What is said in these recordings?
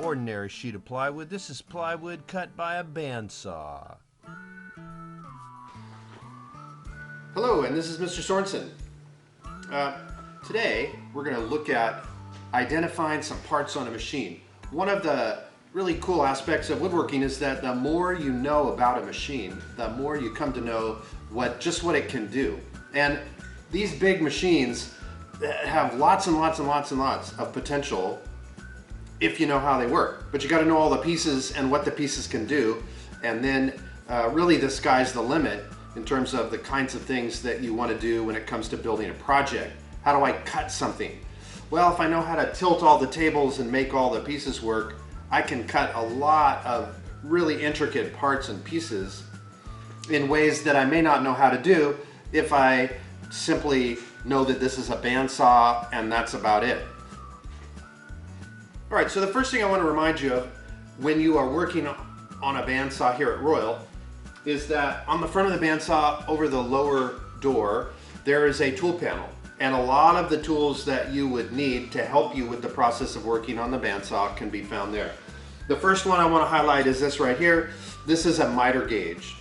ordinary sheet of plywood. This is plywood cut by a bandsaw. Hello, and this is Mr. Sorensen. Today we're going to look at identifying some parts on a machine. One of the really cool aspects of woodworking is that the more you know about a machine, the more you come to know what it can do. And these big machines have lots and lots and lots and lots of potential if you know how they work. But you got to know all the pieces and what the pieces can do, and then really the sky's the limit in terms of the kinds of things that you want to do when it comes to building a project. How do I cut something? Well, if I know how to tilt all the tables and make all the pieces work, I can cut a lot of really intricate parts and pieces in ways that I may not know how to do if I simply know that this is a bandsaw and that's about it. All right, so the first thing I want to remind you of when you are working on a bandsaw here at Royal is that on the front of the bandsaw over the lower door there is a tool panel, and a lot of the tools that you would need to help you with the process of working on the bandsaw can be found there. The first one I want to highlight is this right here. This is a miter gauge.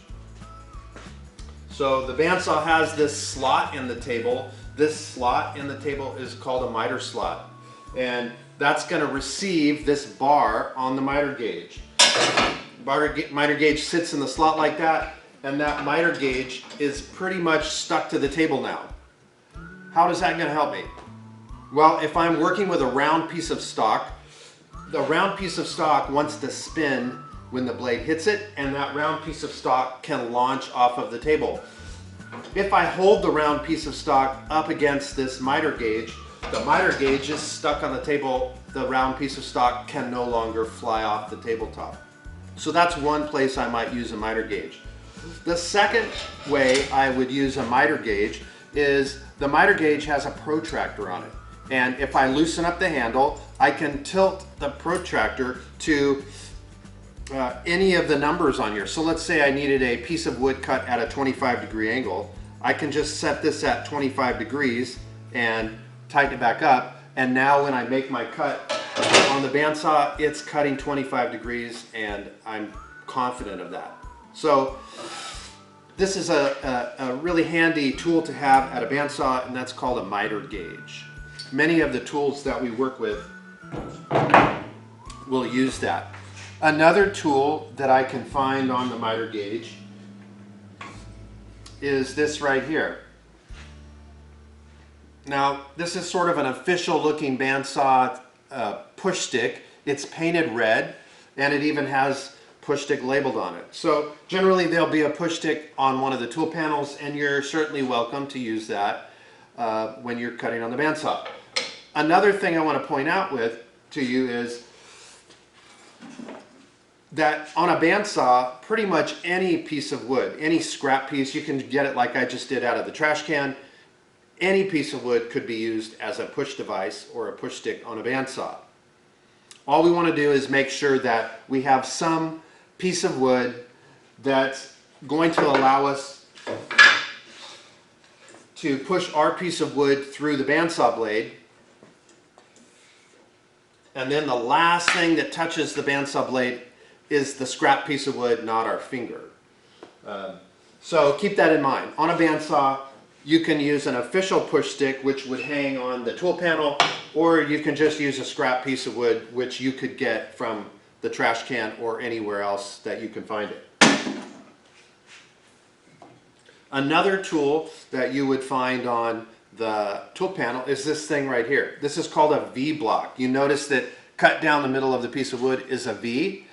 So the bandsaw has this slot in the table. This slot in the table is called a miter slot, and that's going to receive this bar on the miter gauge. Miter gauge sits in the slot like that, and that miter gauge is pretty much stuck to the table now. How is that going to help me? Well, if I'm working with a round piece of stock, the round piece of stock wants to spin when the blade hits it, and that round piece of stock can launch off of the table. If I hold the round piece of stock up against this miter gauge, the miter gauge is stuck on the table. The round piece of stock can no longer fly off the tabletop. So that's one place I might use a miter gauge. The second way I would use a miter gauge is the miter gauge has a protractor on it. And if I loosen up the handle, I can tilt the protractor to any of the numbers on here. So let's say I needed a piece of wood cut at a 25-degree angle. I can just set this at 25 degrees and tighten it back up. And now when I make my cut on the bandsaw, it's cutting 25 degrees, and I'm confident of that. So this is a really handy tool to have at a bandsaw, and that's called a miter gauge. Many of the tools that we work with will use that. Another tool that I can find on the miter gauge is this right here. Now, this is sort of an official looking bandsaw push stick. It's painted red, and it even has push stick labeled on it. So generally there'll be a push stick on one of the tool panels, and you're certainly welcome to use that when you're cutting on the bandsaw. Another thing I want to point out to you is that on a bandsaw, pretty much any piece of wood, any scrap piece, you can get it like I just did out of the trash can. Any piece of wood could be used as a push device or a push stick on a bandsaw. All we want to do is make sure that we have some piece of wood that's going to allow us to push our piece of wood through the bandsaw blade. And then the last thing that touches the bandsaw blade is the scrap piece of wood, not our finger. So keep that in mind. On a bandsaw, you can use an official push stick, which would hang on the tool panel, or you can just use a scrap piece of wood, which you could get from the trash can or anywhere else that you can find it. Another tool that you would find on the tool panel is this thing right here. This is called a V block. You notice that cut down the middle of the piece of wood is a V.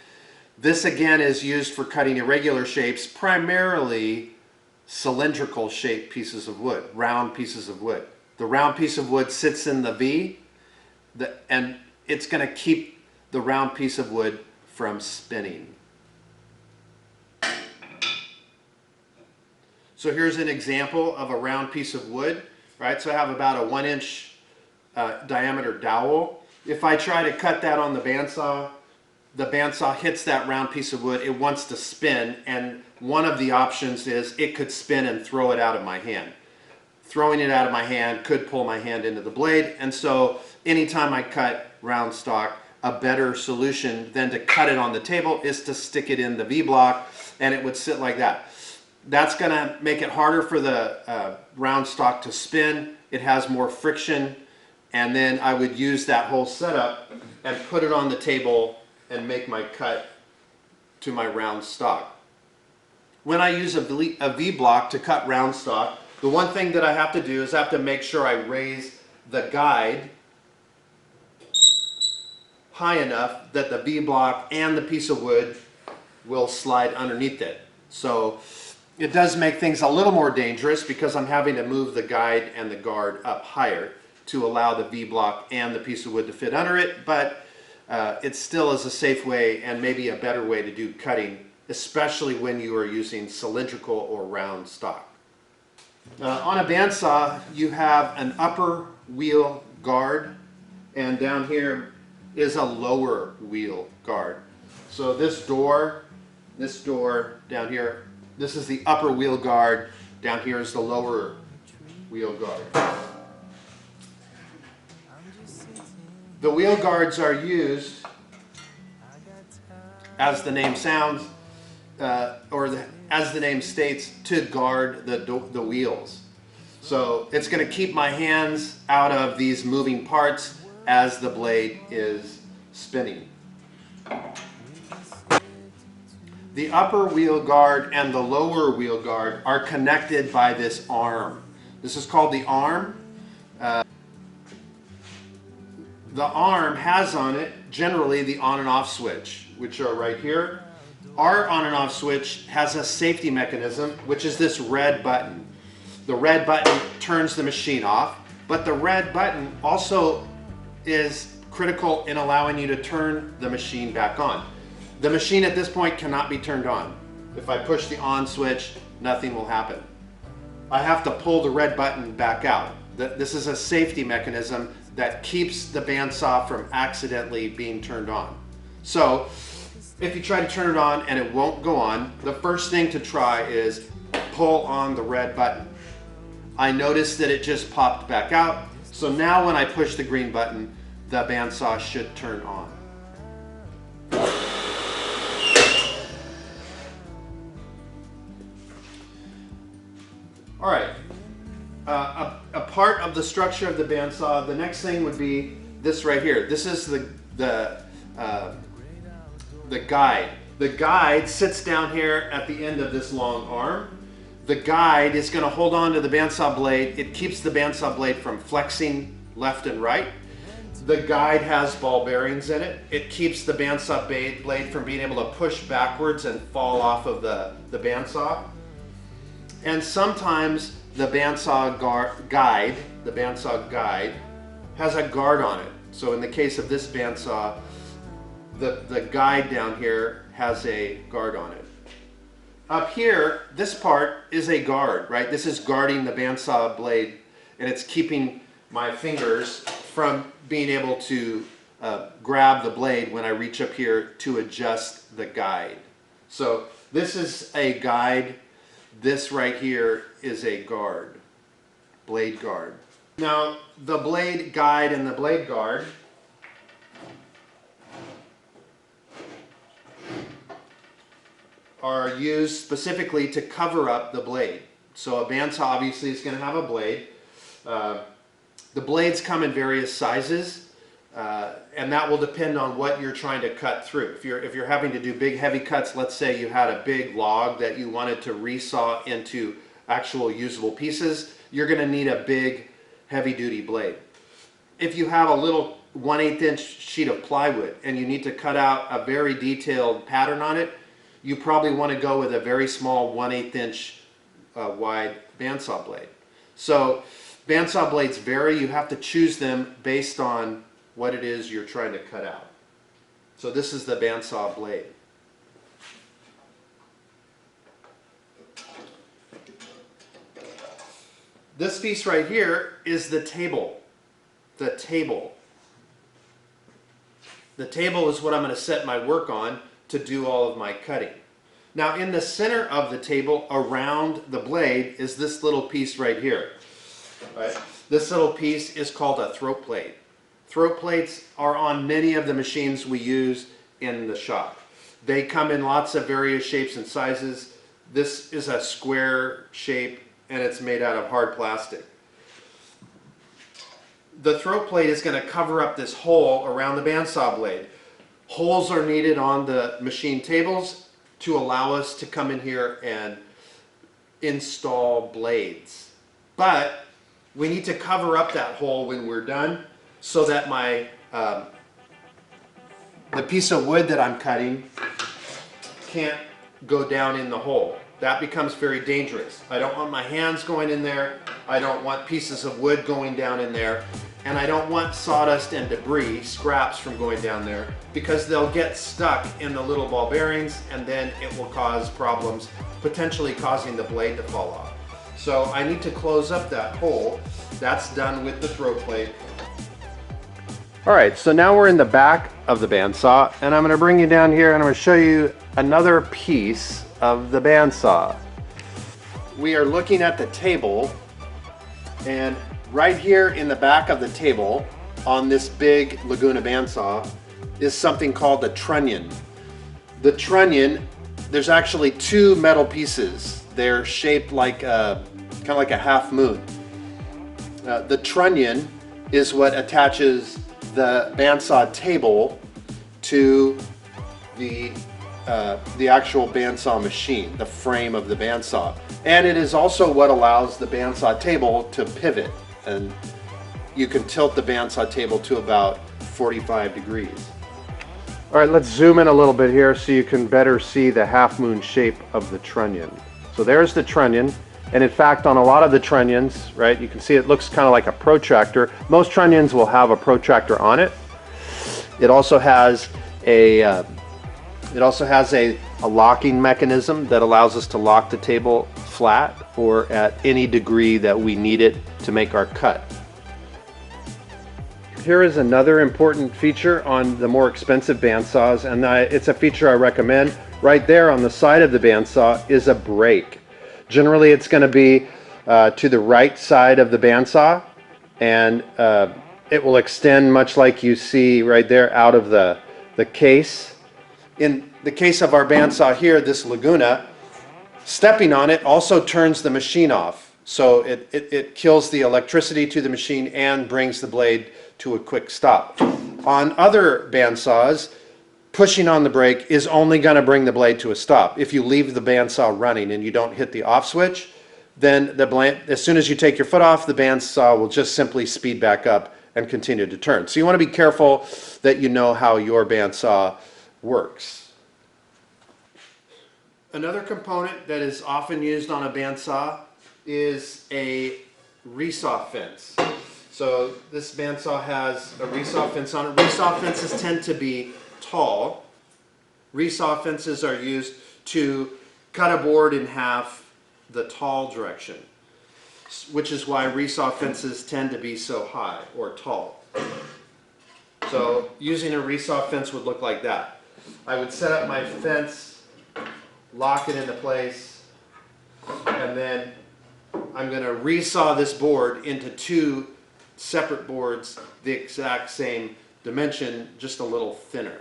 This again is used for cutting irregular shapes, primarily cylindrical shaped pieces of wood, round pieces of wood. The round piece of wood sits in the V, and it's going to keep the round piece of wood from spinning. So here's an example of a round piece of wood, right? So I have about a 1-inch diameter dowel. If I try to cut that on the bandsaw hits that round piece of wood, it wants to spin, and one of the options is it could spin and throw it out of my hand. Throwing it out of my hand could pull my hand into the blade, and so anytime I cut round stock, a better solution than to cut it on the table is to stick it in the V-block, and it would sit like that. That's going to make it harder for the round stock to spin. It has more friction, and then I would use that whole setup and put it on the table and make my cut to my round stock. When I use a V-block to cut round stock, the one thing that I have to do is I have to make sure I raise the guide high enough that the V-block and the piece of wood will slide underneath it. So it does make things a little more dangerous because I'm having to move the guide and the guard up higher to allow the V-block and the piece of wood to fit under it, but it still is a safe way and maybe a better way to do cutting, especially when you are using cylindrical or round stock. On a bandsaw, you have an upper wheel guard, and down here is a lower wheel guard. So this door down here, this is the upper wheel guard, down here is the lower wheel guard. The wheel guards are used, as the name sounds, as the name states, to guard the wheels. So it's going to keep my hands out of these moving parts as the blade is spinning. The upper wheel guard and the lower wheel guard are connected by this arm. This is called the arm. The arm has on it generally the on and off switch, which are right here. Our on and off switch has a safety mechanism, which is this red button. The red button turns the machine off, but the red button also is critical in allowing you to turn the machine back on. The machine at this point cannot be turned on. If I push the on switch, nothing will happen. I have to pull the red button back out. This is a safety mechanism that keeps the bandsaw from accidentally being turned on. So if you try to turn it on and it won't go on, the first thing to try is pull on the red button. I noticed that it just popped back out, so now when I push the green button, the bandsaw should turn on. All right, a part of the structure of the bandsaw, the next thing would be this right here. This is the guide. The guide sits down here at the end of this long arm. The guide is going to hold on to the bandsaw blade. It keeps the bandsaw blade from flexing left and right. The guide has ball bearings in it. It keeps the bandsaw blade from being able to push backwards and fall off of the bandsaw. And sometimes the bandsaw guide has a guard on it. So in the case of this bandsaw, the guide down here has a guard on it. Up here, this part is a guard, right? This is guarding the bandsaw blade, and it's keeping my fingers from being able to grab the blade when I reach up here to adjust the guide. So this is a guide. This right here is a guard, blade guard. Now, the blade guide and the blade guard are used specifically to cover up the blade. So a bandsaw obviously is going to have a blade. The blades come in various sizes, and that will depend on what you're trying to cut through. If you're having to do big heavy cuts, let's say you had a big log that you wanted to resaw into actual usable pieces, you're going to need a big heavy duty blade. If you have a little 1/8 inch sheet of plywood and you need to cut out a very detailed pattern on it, you probably want to go with a very small 1/8 inch wide bandsaw blade. So bandsaw blades vary. You have to choose them based on what it is you're trying to cut out. So this is the bandsaw blade. This piece right here is the table. The table. The table is what I'm going to set my work on to do all of my cutting. Now in the center of the table around the blade is this little piece right here. Right? This little piece is called a throat plate. Throat plates are on many of the machines we use in the shop. They come in lots of various shapes and sizes. This is a square shape and it's made out of hard plastic. The throat plate is going to cover up this hole around the bandsaw blade. Holes are needed on the machine tables to allow us to come in here and install blades. But we need to cover up that hole when we're done so that the piece of wood that I'm cutting can't go down in the hole. That becomes very dangerous. I don't want my hands going in there. I don't want pieces of wood going down in there. And I don't want sawdust and debris, scraps, from going down there because they'll get stuck in the little ball bearings and then it will cause problems, potentially causing the blade to fall off. So I need to close up that hole. That's done with the throat plate. All right, so now we're in the back of the bandsaw and I'm going to bring you down here and I'm going to show you another piece of the bandsaw. We are looking at the table, and right here in the back of the table on this big Laguna bandsaw is something called the trunnion. The trunnion, there's actually two metal pieces. They're shaped like kind of like a half moon. The trunnion is what attaches the bandsaw table to the actual bandsaw machine, the frame of the bandsaw. And it is also what allows the bandsaw table to pivot. And you can tilt the bandsaw table to about 45 degrees. All right, let's zoom in a little bit here so you can better see the half moon shape of the trunnion. So there's the trunnion. And in fact, on a lot of the trunnions, right, you can see it looks kind of like a protractor. Most trunnions will have a protractor on it. It also has a locking mechanism that allows us to lock the table flat or at any degree that we need it to make our cut. Here is another important feature on the more expensive bandsaws, and it's a feature I recommend. Right there on the side of the bandsaw is a brake. Generally it's going to be to the right side of the bandsaw, and it will extend much like you see right there out of the case. In the case of our bandsaw here, this Laguna, stepping on it also turns the machine off. So it kills the electricity to the machine and brings the blade to a quick stop. On other bandsaws, pushing on the brake is only going to bring the blade to a stop. If you leave the bandsaw running and you don't hit the off switch, then the blade, as soon as you take your foot off, the bandsaw will just simply speed back up and continue to turn. So you want to be careful that you know how your bandsaw works. Another component that is often used on a bandsaw is a Resaw fence. So this bandsaw has a Resaw fence on it. Resaw fences tend to be tall. Resaw fences are used to cut a board in half the tall direction, which is why Resaw fences tend to be so high or tall. So using a Resaw fence would look like that. I would set up my fence, lock it into place, and then I'm going to resaw this board into two separate boards the exact same dimension, just a little thinner.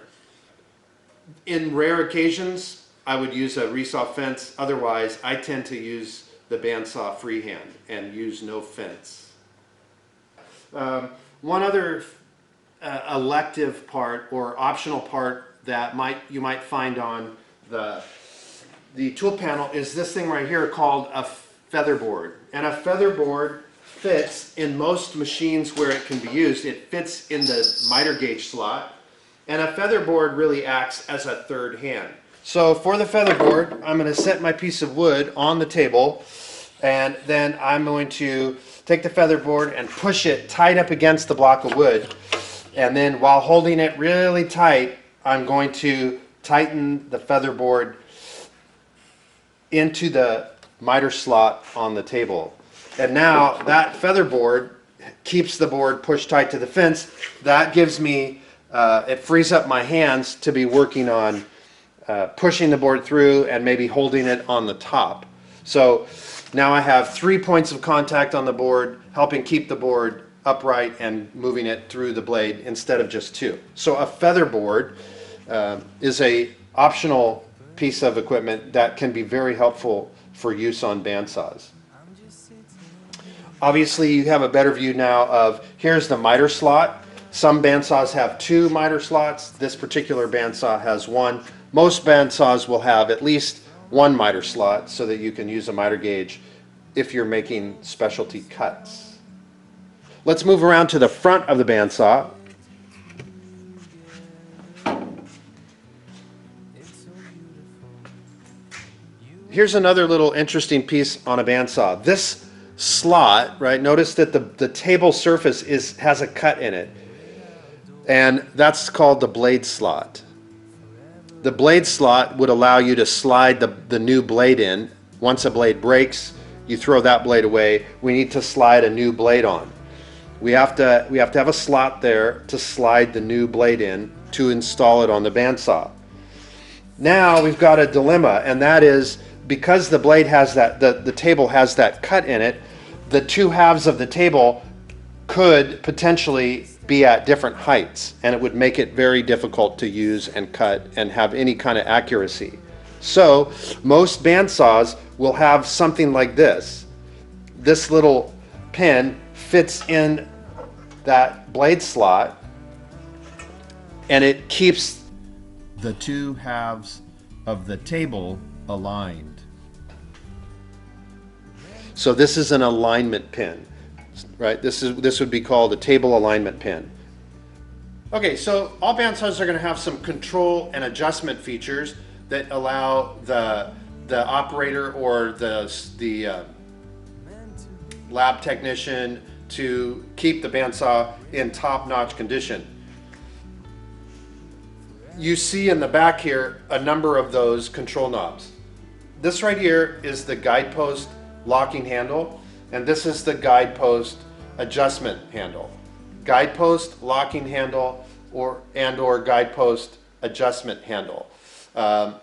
In rare occasions, I would use a Resaw fence. Otherwise, I tend to use the bandsaw freehand and use no fence. One other elective part or optional part that you might find on the tool panel is this thing right here called a feather board. And a feather board fits in most machines where it can be used. It fits in the miter gauge slot, and a feather board really acts as a third hand. So for the feather board, I'm going to set my piece of wood on the table, and then I'm going to take the feather board and push it tight up against the block of wood, and then while holding it really tight, I'm going to tighten the feather board into the miter slot on the table. And now that feather board keeps the board pushed tight to the fence. That gives me, it frees up my hands to be working on pushing the board through and maybe holding it on the top. So now I have 3 points of contact on the board, helping keep the board upright and moving it through the blade instead of just two. So a feather board is a optional piece of equipment that can be very helpful for use on bandsaws. Obviously you have a better view now of, here's the miter slot. Some bandsaws have 2 miter slots. This particular bandsaw has 1. Most bandsaws will have at least 1 miter slot so that you can use a miter gauge if you're making specialty cuts. Let's move around to the front of the bandsaw. Here's another little interesting piece on a bandsaw. This slot, right, notice that the table surface has a cut in it, and that's called the blade slot. The blade slot would allow you to slide the new blade in. Once a blade breaks, you throw that blade away. We need to slide a new blade on. We have to have a slot there to slide the new blade in to install it on the bandsaw. Now we've got a dilemma, and that is, because the blade has that, the table has that cut in it, the 2 halves of the table could potentially be at different heights, and it would make it very difficult to use and cut and have any kind of accuracy. So most bandsaws will have something like this. This little pin fits in that blade slot, and it keeps the 2 halves of the table aligned. So this is an alignment pin, right? This would be called a table alignment pin. Okay, so all bandsaws are going to have some control and adjustment features that allow the operator or the lab technician to keep the bandsaw in top-notch condition. You see in the back here a number of those control knobs. This right here is the guidepost locking handle, and this is the guidepost adjustment handle. Guidepost locking handle or guidepost adjustment handle. On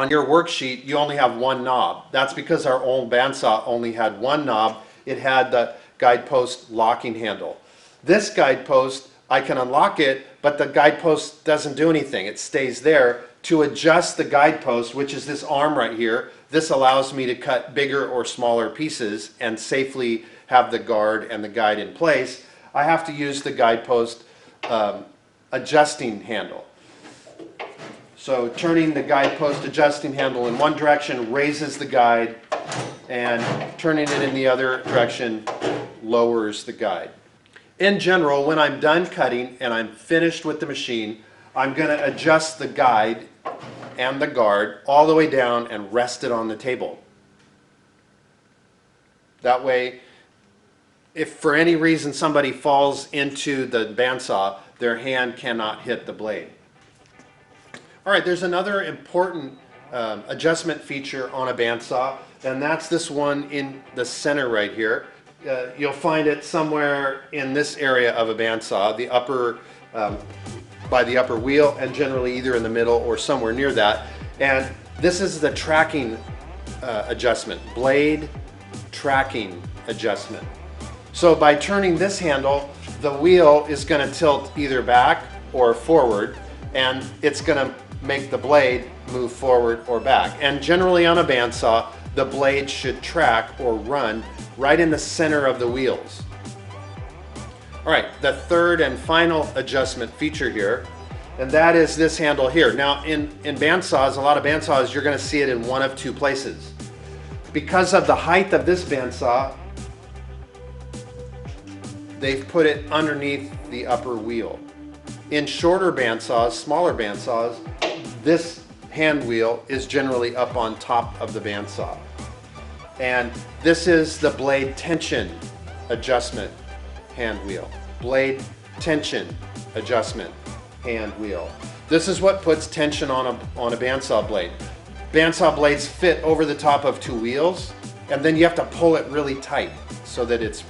your worksheet you only have 1 knob. That's because our old bandsaw only had 1 knob. It had the guidepost locking handle. This guidepost, I can unlock it, but the guidepost doesn't do anything. It stays there. To adjust the guidepost, which is this arm right here, this allows me to cut bigger or smaller pieces and safely have the guard and the guide in place. I have to use the guidepost adjusting handle. So turning the guidepost adjusting handle in one direction raises the guide, and turning it in the other direction lowers the guide. In general, when I'm done cutting and I'm finished with the machine, I'm going to adjust the guide and the guard all the way down and rest it on the table. That way, if for any reason somebody falls into the bandsaw, their hand cannot hit the blade. All right, there's another important adjustment feature on a bandsaw, and that's this one in the center right here. You'll find it somewhere in this area of a bandsaw, the upper by the upper wheel, and generally either in the middle or somewhere near that. And this is the tracking adjustment, blade tracking adjustment. So by turning this handle, the wheel is going to tilt either back or forward, and it's going to make the blade move forward or back. And generally on a bandsaw, the blade should track or run right in the center of the wheels. All right, the third and final adjustment feature here, and that is this handle here. Now in bandsaws, a lot of bandsaws, you're going to see it in one of 2 places. Because of the height of this bandsaw, they've put it underneath the upper wheel. In shorter bandsaws, smaller bandsaws, this hand wheel is generally up on top of the bandsaw. And this is the blade tension adjustment hand wheel. Blade tension adjustment hand wheel. This is what puts tension on a bandsaw blade. Bandsaw blades fit over the top of 2 wheels, and then you have to pull it really tight so that it's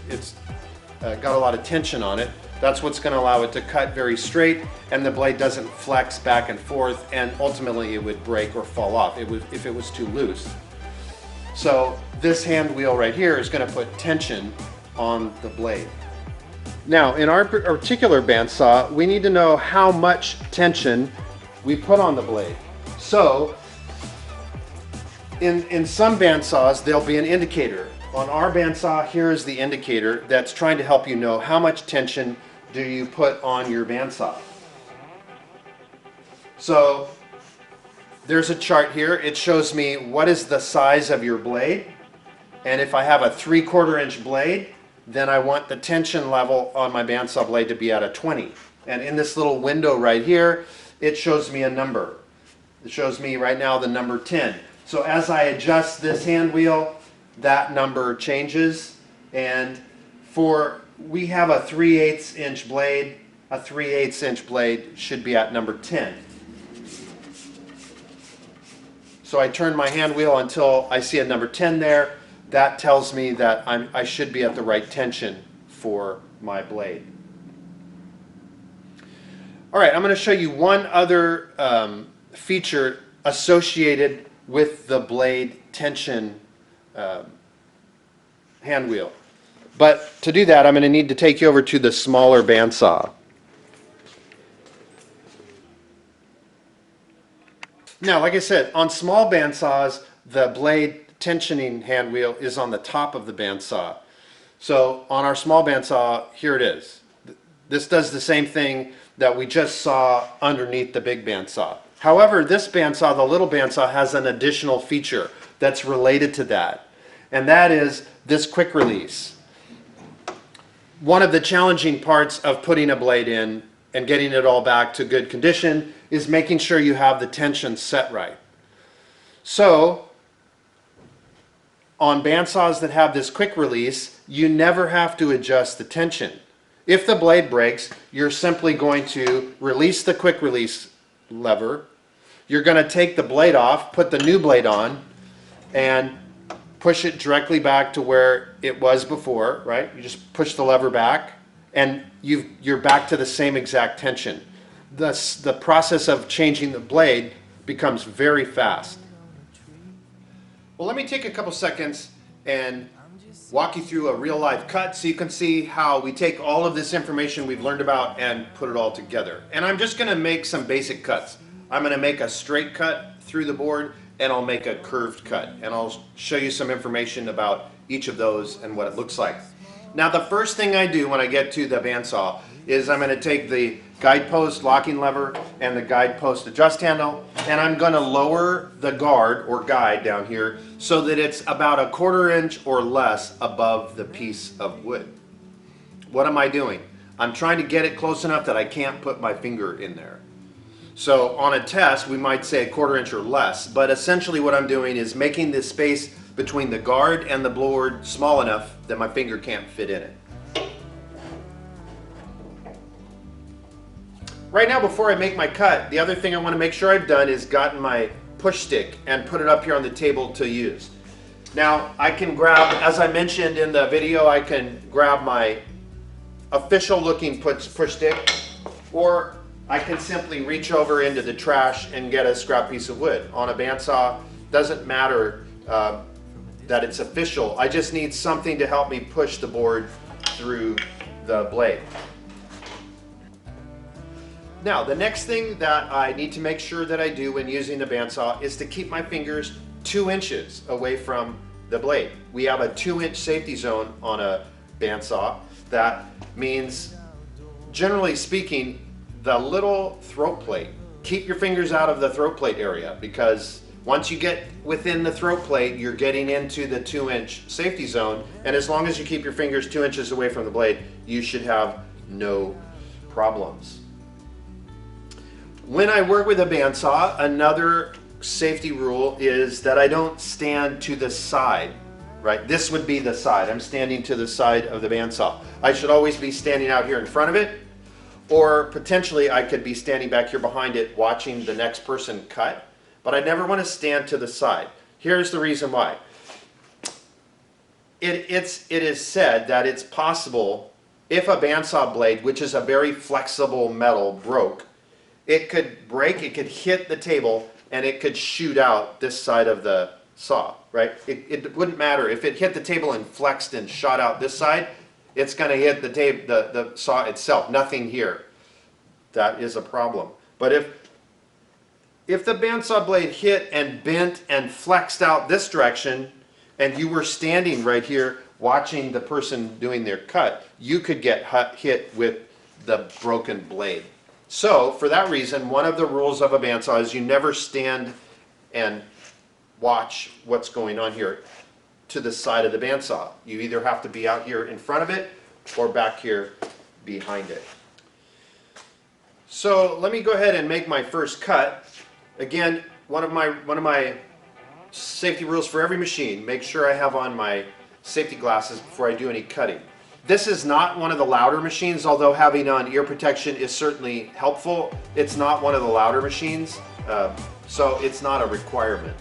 got a lot of tension on it. That's what's going to allow it to cut very straight, and the blade doesn't flex back and forth, and ultimately it would break or fall off if it was too loose. So this hand wheel right here is going to put tension on the blade. Now, in our particular bandsaw, we need to know how much tension we put on the blade. So, in some bandsaws, there'll be an indicator. On our bandsaw, here is the indicator that's trying to help you know how much tension do you put on your bandsaw. So, there's a chart here. It shows me what is the size of your blade. And if I have a 3/4 inch blade, then I want the tension level on my bandsaw blade to be at a 20. And in this little window right here, it shows me a number. It shows me right now the number 10. So as I adjust this hand wheel, that number changes. And we have a 3/8 inch blade. A 3/8 inch blade should be at number 10. So I turn my hand wheel until I see a number 10 there. That tells me that I should be at the right tension for my blade. All right, I'm going to show you one other feature associated with the blade tension hand wheel. But to do that, I'm going to need to take you over to the smaller bandsaw. Now, like I said, on small bandsaws, the blade tensioning hand wheel is on the top of the bandsaw. So on our small bandsaw, here it is. This does the same thing that we just saw underneath the big bandsaw. However, this bandsaw, the little bandsaw, has an additional feature that's related to that, and that is this quick release. One of the challenging parts of putting a blade in and getting it all back to good condition is making sure you have the tension set right. So, on bandsaws that have this quick release, you never have to adjust the tension. If the blade breaks, you're simply going to release the quick release lever. You're going to take the blade off, put the new blade on, and push it directly back to where it was before, right? You just push the lever back, and you're back to the same exact tension. Thus, the process of changing the blade becomes very fast. Well, let me take a couple seconds and walk you through a real life cut so you can see how we take all of this information we've learned about and put it all together. And I'm just going to make some basic cuts. I'm going to make a straight cut through the board, and I'll make a curved cut. And I'll show you some information about each of those and what it looks like. Now, the first thing I do when I get to the bandsaw is I'm going to take the guidepost locking lever and the guidepost adjust handle, and I'm going to lower the guard or guide down here so that it's about 1/4 inch or less above the piece of wood. What am I doing? I'm trying to get it close enough that I can't put my finger in there. So on a test, we might say 1/4 inch or less, but essentially what I'm doing is making this space between the guard and the board small enough that my finger can't fit in it. Right now, before I make my cut, the other thing I want to make sure I've done is gotten my push stick and put it up here on the table to use. Now, I can grab, as I mentioned in the video, I can grab my official looking push stick, or I can simply reach over into the trash and get a scrap piece of wood. On a bandsaw, doesn't matter that it's official. I just need something to help me push the board through the blade. Now, the next thing that I need to make sure that I do when using the bandsaw is to keep my fingers 2 inches away from the blade. We have a 2-inch safety zone on a bandsaw. That means, generally speaking, the little throat plate. Keep your fingers out of the throat plate area, because once you get within the throat plate, you're getting into the 2-inch safety zone, and as long as you keep your fingers 2 inches away from the blade, you should have no problems. When I work with a bandsaw, another safety rule is that I don't stand to the side, right? This would be the side. I'm standing to the side of the bandsaw. I should always be standing out here in front of it, or potentially I could be standing back here behind it watching the next person cut, but I never want to stand to the side. Here's the reason why. It is said that it's possible if a bandsaw blade, which is a very flexible metal, broke, it could break, it could hit the table, and it could shoot out this side of the saw, right? It wouldn't matter. If it hit the table and flexed and shot out this side, it's going to hit the saw itself, nothing here. That is a problem. But if the bandsaw blade hit and bent and flexed out this direction, and you were standing right here watching the person doing their cut, you could get hit with the broken blade. So for that reason, one of the rules of a bandsaw is you never stand and watch what's going on here to the side of the bandsaw. You either have to be out here in front of it or back here behind it. So let me go ahead and make my first cut. Again, one of my safety rules for every machine, make sure I have on my safety glasses before I do any cutting. This is not one of the louder machines, although having on ear protection is certainly helpful. It's not one of the louder machines, so it's not a requirement.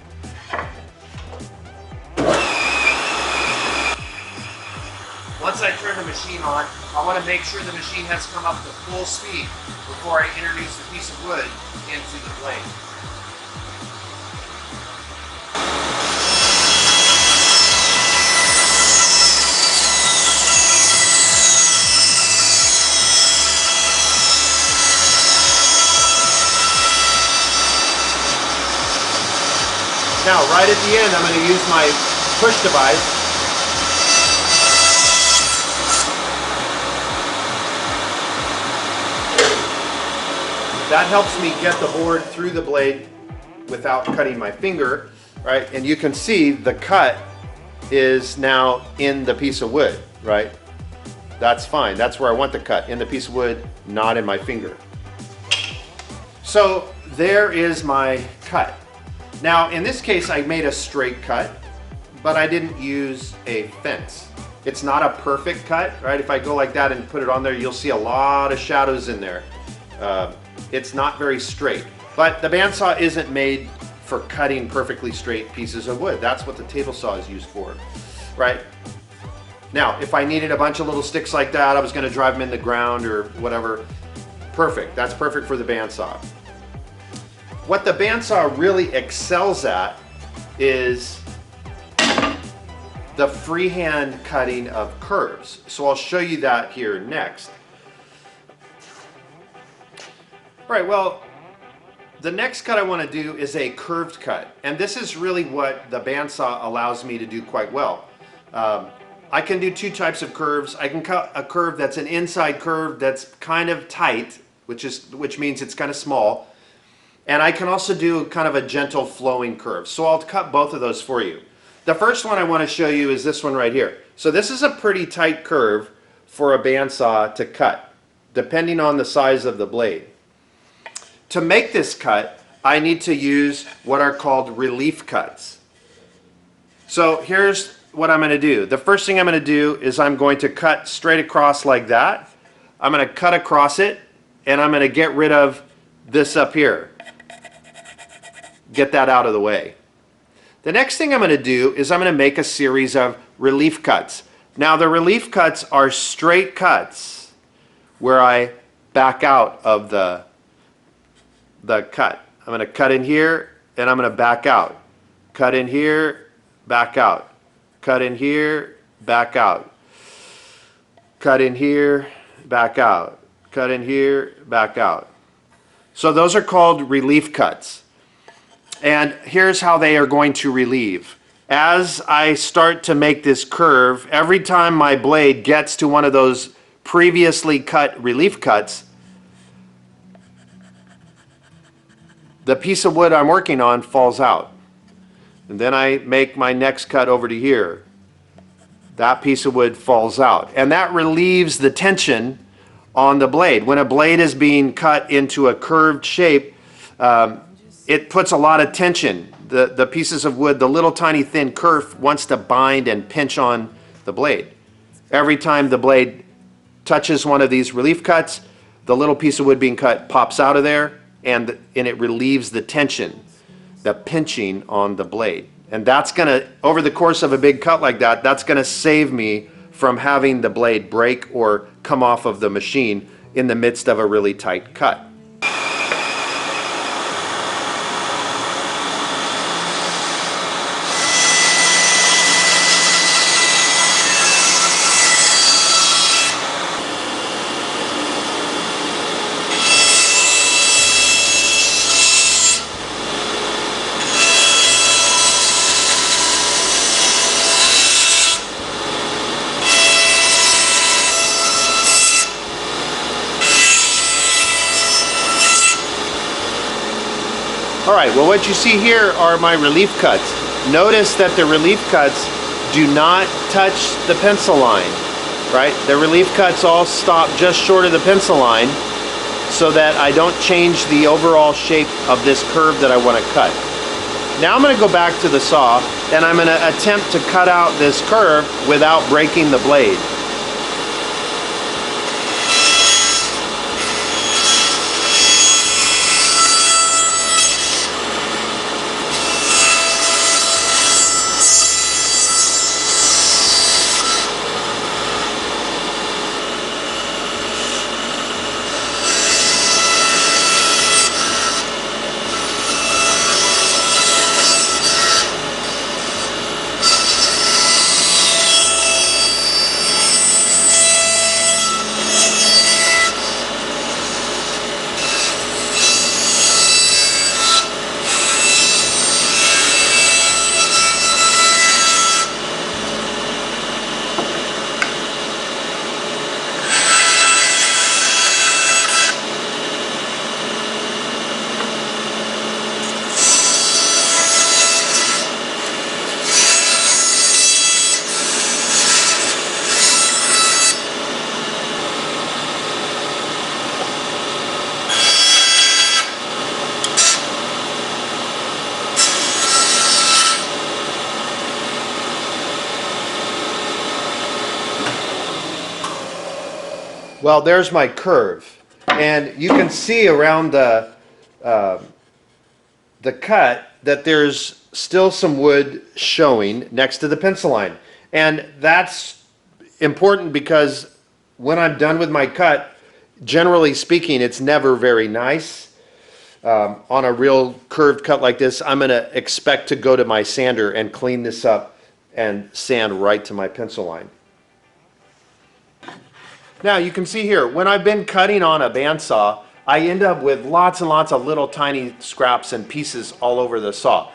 Once I turn the machine on, I want to make sure the machine has come up to full speed before I introduce the piece of wood into the blade. Now, right at the end, I'm going to use my push device. That helps me get the board through the blade without cutting my finger, right? And you can see the cut is now in the piece of wood, right? That's fine. That's where I want the cut, in the piece of wood, not in my finger. So there is my cut. Now, in this case, I made a straight cut, but I didn't use a fence. It's not a perfect cut, right? If I go like that and put it on there, you'll see a lot of shadows in there. It's not very straight, but the bandsaw isn't made for cutting perfectly straight pieces of wood. That's what the table saw is used for, right? Now, if I needed a bunch of little sticks like that, I was going to drive them in the ground or whatever, perfect. That's perfect for the bandsaw. What the bandsaw really excels at is the freehand cutting of curves. So I'll show you that here next. All right, well, the next cut I want to do is a curved cut. And this is really what the bandsaw allows me to do quite well. I can do two types of curves. I can cut a curve that's an inside curve that's kind of tight, which means it's kind of small. And I can also do kind of a gentle flowing curve. So I'll cut both of those for you. The first one I want to show you is this one right here. So this is a pretty tight curve for a bandsaw to cut, depending on the size of the blade. To make this cut, I need to use what are called relief cuts. So here's what I'm going to do. The first thing I'm going to do is I'm going to cut straight across like that. I'm going to cut across it, and I'm going to get rid of this up here. Get that out of the way. The next thing I'm going to do is I'm going to make a series of relief cuts. Now the relief cuts are straight cuts where I back out of the cut. I'm going to cut in here and I'm going to back out. Cut in here, back out. Cut in here, back out. Cut in here, back out. Cut in here, back out. So those are called relief cuts. And here's how they are going to relieve. As I start to make this curve, every time my blade gets to one of those previously cut relief cuts, the piece of wood I'm working on falls out. And then I make my next cut over to here. That piece of wood falls out. And that relieves the tension on the blade. When a blade is being cut into a curved shape, it puts a lot of tension. The pieces of wood, the little tiny thin kerf wants to bind and pinch on the blade. Every time the blade touches one of these relief cuts, the little piece of wood being cut pops out of there, and it relieves the tension, the pinching on the blade. And that's going to, over the course of a big cut like that, that's going to save me from having the blade break or come off of the machine in the midst of a really tight cut. All right, well, what you see here are my relief cuts. Notice that the relief cuts do not touch the pencil line, right? The relief cuts all stop just short of the pencil line so that I don't change the overall shape of this curve that I want to cut. Now I'm going to go back to the saw and I'm going to attempt to cut out this curve without breaking the blade. Well, there's my curve, and you can see around the cut that there's still some wood showing next to the pencil line, and that's important because when I'm done with my cut, generally speaking, it's never very nice. On a real curved cut like this, I'm going to expect to go to my sander and clean this up and sand right to my pencil line. Now you can see here, when I've been cutting on a bandsaw, I end up with lots and lots of little tiny scraps and pieces all over the saw.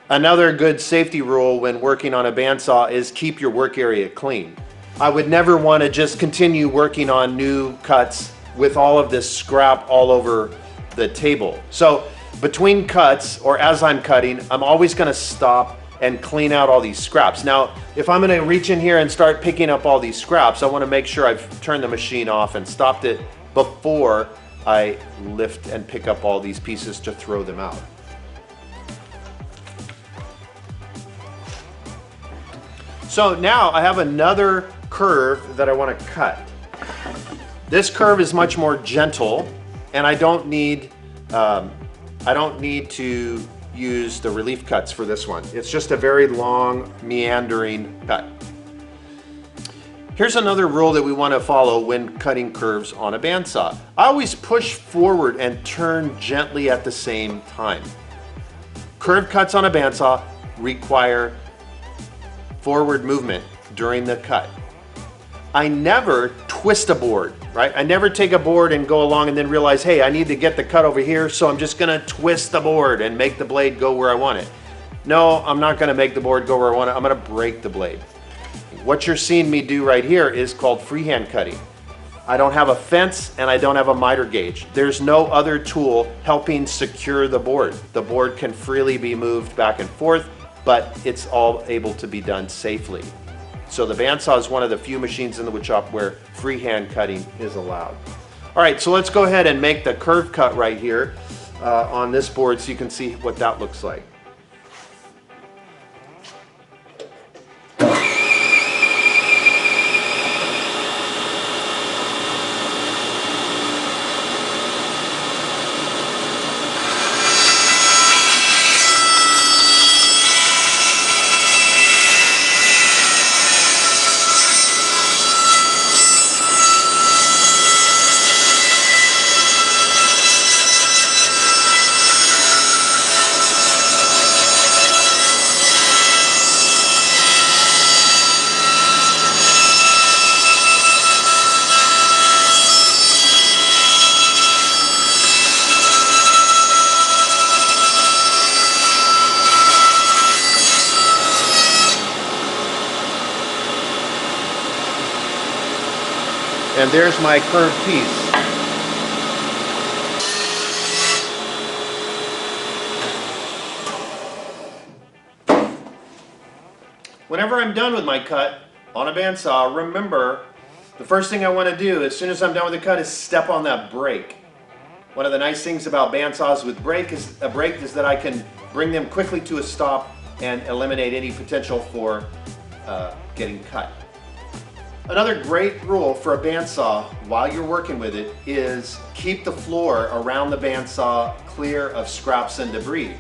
Another good safety rule when working on a bandsaw is keep your work area clean. I would never want to just continue working on new cuts with all of this scrap all over the table. So between cuts, or as I'm cutting, I'm always going to stop and clean out all these scraps. Now, if I'm going to reach in here and start picking up all these scraps, I want to make sure I've turned the machine off and stopped it before I lift and pick up all these pieces to throw them out. So now I have another curve that I want to cut. This curve is much more gentle, and I don't need to use the relief cuts for this one. It's just a very long, meandering cut. Here's another rule that we want to follow when cutting curves on a bandsaw. I always push forward and turn gently at the same time. Curved cuts on a bandsaw require forward movement during the cut. I never twist a board, right? I never take a board and go along and then realize, hey, I need to get the cut over here, so I'm just gonna twist the board and make the blade go where I want it. No, I'm not gonna make the board go where I want it. I'm gonna break the blade. What you're seeing me do right here is called freehand cutting. I don't have a fence and I don't have a miter gauge. There's no other tool helping secure the board. The board can freely be moved back and forth, but it's all able to be done safely. So the bandsaw is one of the few machines in the wood shop where freehand cutting is allowed. All right, so let's go ahead and make the curve cut right here on this board so you can see what that looks like. And there's my curved piece. whenever I'm done with my cut on a bandsaw, remember the first thing I want to do as soon as I'm done with the cut is step on that brake. One of the nice things about bandsaws with brake is that I can bring them quickly to a stop and eliminate any potential for getting cut. Another great rule for a bandsaw while you're working with it is keep the floor around the bandsaw clear of scraps and debris.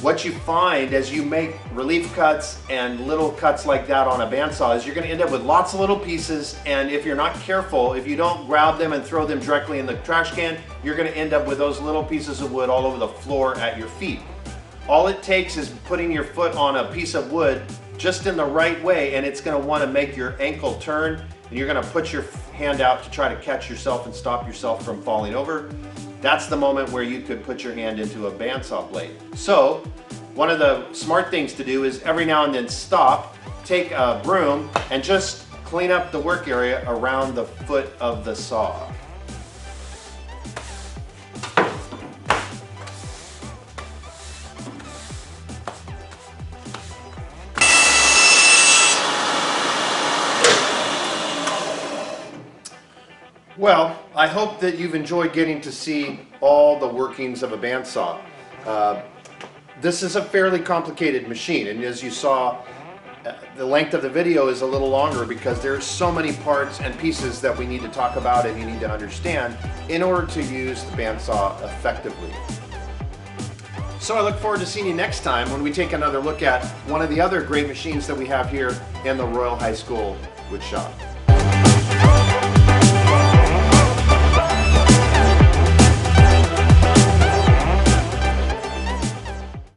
What you find as you make relief cuts and little cuts like that on a bandsaw is you're going to end up with lots of little pieces, and if you're not careful, if you don't grab them and throw them directly in the trash can, you're going to end up with those little pieces of wood all over the floor at your feet. All it takes is putting your foot on a piece of wood just in the right way, and it's going to want to make your ankle turn, and you're going to put your hand out to try to catch yourself and stop yourself from falling over. That's the moment where you could put your hand into a bandsaw blade. So one of the smart things to do is every now and then stop, take a broom, and just clean up the work area around the foot of the saw. Well, I hope that you've enjoyed getting to see all the workings of a bandsaw. This is a fairly complicated machine, and as you saw, the length of the video is a little longer because there are so many parts and pieces that we need to talk about and you need to understand in order to use the bandsaw effectively. So I look forward to seeing you next time when we take another look at one of the other great machines that we have here in the Royal High School Wood Shop.